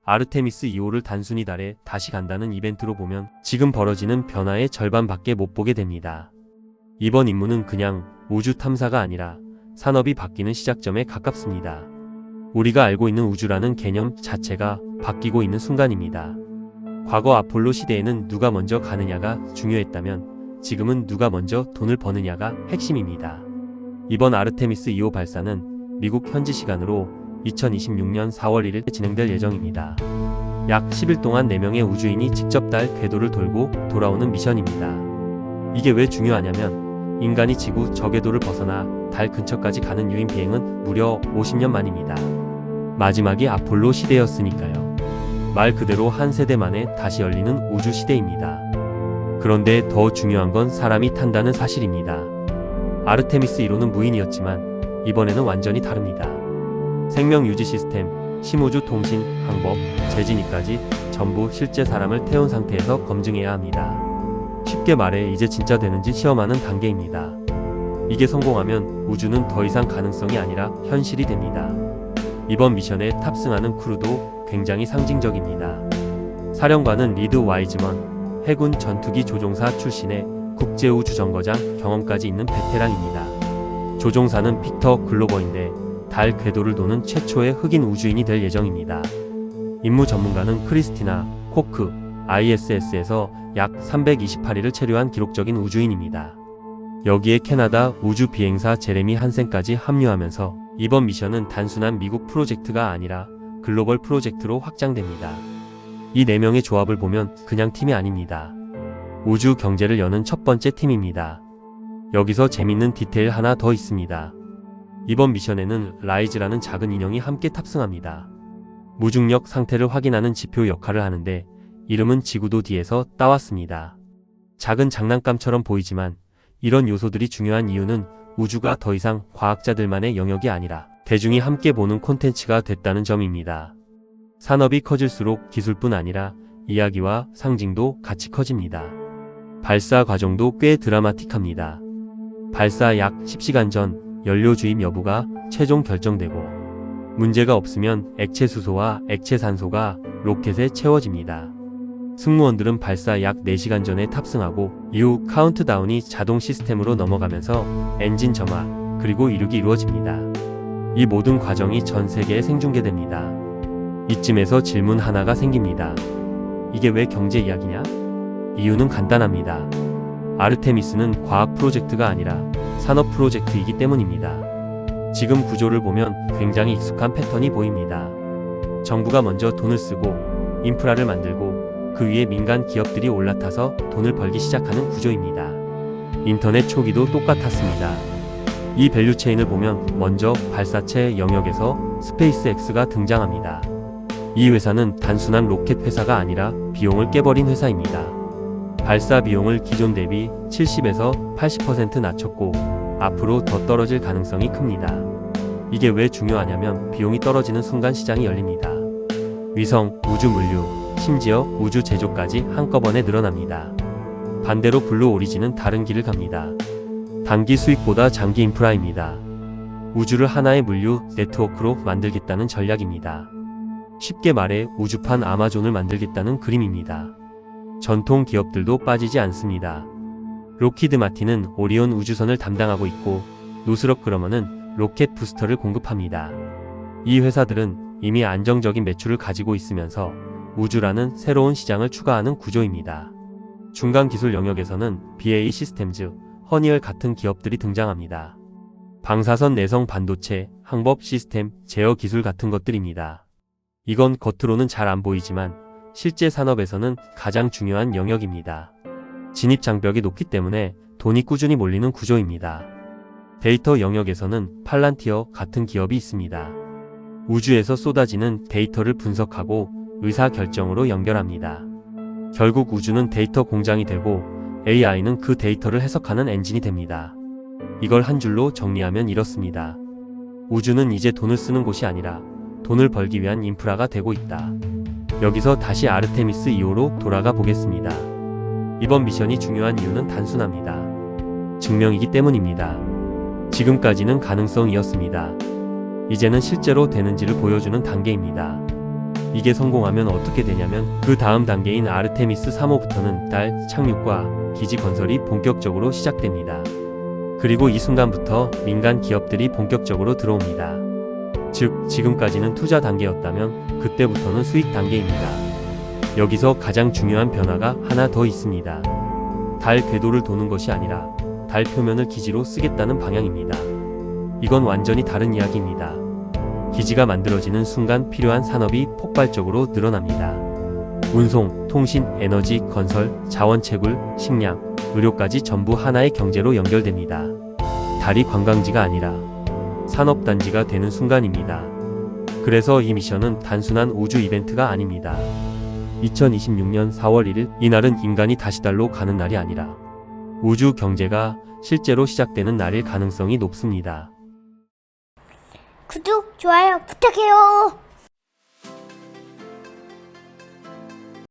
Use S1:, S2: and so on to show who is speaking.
S1: 아르테미스 2호를 단순히 달에 다시 간다는 이벤트로 보면 지금 벌어지는 변화의 절반밖에 못 보게 됩니다. 이번 임무는 그냥 우주 탐사가 아니라 산업이 바뀌는 시작점에 가깝습니다. 우리가 알고 있는 우주라는 개념 자체가 바뀌고 있는 순간입니다. 과거 아폴로 시대에는 누가 먼저 가느냐가 중요했다면 지금은 누가 먼저 돈을 버느냐가 핵심입니다. 이번 아르테미스 2호 발사는 미국 현지 시간으로 2026년 4월 1일 진행될 예정입니다. 약 10일 동안 4명의 우주인이 직접 달 궤도를 돌고 돌아오는 미션입니다. 이게 왜 중요하냐면 인간이 지구 저궤도를 벗어나 달 근처까지 가는 유인 비행은 무려 50년 만입니다. 마지막이 아폴로 시대였으니까요. 말 그대로 한 세대 만에 다시 열리는 우주 시대입니다. 그런데 더 중요한 건 사람이 탄다는 사실입니다. 아르테미스 1호는 무인이었지만 이번에는 완전히 다릅니다. 생명 유지 시스템, 심우주 통신, 항법, 재진입까지 전부 실제 사람을 태운 상태에서 검증해야 합니다. 쉽게 말해 이제 진짜 되는지 시험하는 단계입니다. 이게 성공하면 우주는 더 이상 가능성이 아니라 현실이 됩니다. 이번 미션에 탑승하는 크루도 굉장히 상징적입니다. 사령관은 리드 와이즈먼, 해군 전투기 조종사 출신의 국제우주정거장 경험까지 있는 베테랑입니다. 조종사는 빅터 글로버인데 달 궤도를 도는 최초의 흑인 우주인이 될 예정입니다. 임무 전문가는 크리스티나 코크, ISS에서 약 328일을 체류한 기록적인 우주인입니다. 여기에 캐나다 우주 비행사 제레미 한센까지 합류하면서 이번 미션은 단순한 미국 프로젝트가 아니라 글로벌 프로젝트로 확장됩니다. 이 4명의 조합을 보면 그냥 팀이 아닙니다. 우주 경제를 여는 첫 번째 팀입니다. 여기서 재밌는 디테일 하나 더 있습니다. 이번 미션에는 라이즈라는 작은 인형이 함께 탑승합니다. 무중력 상태를 확인하는 지표 역할을 하는데 이름은 지구도 뒤에서 따왔습니다. 작은 장난감처럼 보이지만 이런 요소들이 중요한 이유는 우주가 더 이상 과학자들만의 영역이 아니라 대중이 함께 보는 콘텐츠가 됐다는 점입니다. 산업이 커질수록 기술뿐 아니라 이야기와 상징도 같이 커집니다. 발사 과정도 꽤 드라마틱합니다. 발사 약 10시간 전 연료 주입 여부가 최종 결정되고 문제가 없으면 액체 수소와 액체 산소가 로켓에 채워집니다. 승무원들은 발사 약 4시간 전에 탑승하고 이후 카운트다운이 자동 시스템으로 넘어가면서 엔진 점화 그리고 이륙이 이루어집니다. 이 모든 과정이 전 세계에 생중계됩니다. 이쯤에서 질문 하나가 생깁니다. 이게 왜 경제 이야기냐? 이유는 간단합니다. 아르테미스는 과학 프로젝트가 아니라 산업 프로젝트이기 때문입니다. 지금 구조를 보면 굉장히 익숙한 패턴이 보입니다. 정부가 먼저 돈을 쓰고 인프라를 만들고 그 위에 민간 기업들이 올라타서 돈을 벌기 시작하는 구조입니다. 인터넷 초기도 똑같았습니다. 이 밸류체인을 보면 먼저 발사체 영역에서 스페이스X가 등장합니다. 이 회사는 단순한 로켓 회사가 아니라 비용을 깨버린 회사입니다. 발사 비용을 기존 대비 70에서 80% 낮췄고 앞으로 더 떨어질 가능성이 큽니다. 이게 왜 중요하냐면 비용이 떨어지는 순간 시장이 열립니다. 위성, 우주 물류, 심지어 우주 제조까지 한꺼번에 늘어납니다. 반대로 블루 오리진은 다른 길을 갑니다. 단기 수익보다 장기 인프라입니다. 우주를 하나의 물류 네트워크로 만들겠다는 전략입니다. 쉽게 말해 우주판 아마존을 만들겠다는 그림입니다. 전통 기업들도 빠지지 않습니다. 록히드 마틴은 오리온 우주선을 담당하고 있고 노스럽 그러먼은 로켓 부스터를 공급합니다. 이 회사들은 이미 안정적인 매출을 가지고 있으면서 우주라는 새로운 시장을 추가하는 구조입니다. 중간 기술 영역에서는 BAE 시스템즈, 허니얼 같은 기업들이 등장합니다. 방사선 내성 반도체, 항법 시스템, 제어 기술 같은 것들입니다. 이건 겉으로는 잘 안 보이지만 실제 산업에서는 가장 중요한 영역입니다. 진입 장벽이 높기 때문에 돈이 꾸준히 몰리는 구조입니다. 데이터 영역에서는 팔란티어 같은 기업이 있습니다. 우주에서 쏟아지는 데이터를 분석하고 의사결정으로 연결합니다. 결국 우주는 데이터 공장이 되고 AI는 그 데이터를 해석하는 엔진이 됩니다. 이걸 한 줄로 정리하면 이렇습니다. 우주는 이제 돈을 쓰는 곳이 아니라 돈을 벌기 위한 인프라가 되고 있다. 여기서 다시 아르테미스 2호로 돌아가 보겠습니다. 이번 미션이 중요한 이유는 단순합니다. 증명이기 때문입니다. 지금까지는 가능성이었습니다. 이제는 실제로 되는지를 보여주는 단계입니다. 이게 성공하면 어떻게 되냐면 그 다음 단계인 아르테미스 3호부터는 달 착륙과 기지 건설이 본격적으로 시작됩니다. 그리고 이 순간부터 민간 기업들이 본격적으로 들어옵니다. 즉, 지금까지는 투자 단계였다면 그때부터는 수익 단계입니다. 여기서 가장 중요한 변화가 하나 더 있습니다. 달 궤도를 도는 것이 아니라 달 표면을 기지로 쓰겠다는 방향입니다. 이건 완전히 다른 이야기입니다. 기지가 만들어지는 순간 필요한 산업이 폭발적으로 늘어납니다. 운송, 통신, 에너지, 건설, 자원 채굴, 식량, 의료까지 전부 하나의 경제로 연결됩니다. 달이 관광지가 아니라 산업단지가 되는 순간입니다. 그래서 이 미션은 단순한 우주 이벤트가 아닙니다. 2026년 4월 1일, 이날은 인간이 다시 달로 가는 날이 아니라 우주 경제가 실제로 시작되는 날일 가능성이 높습니다.
S2: 구독, 좋아요 부탁해요.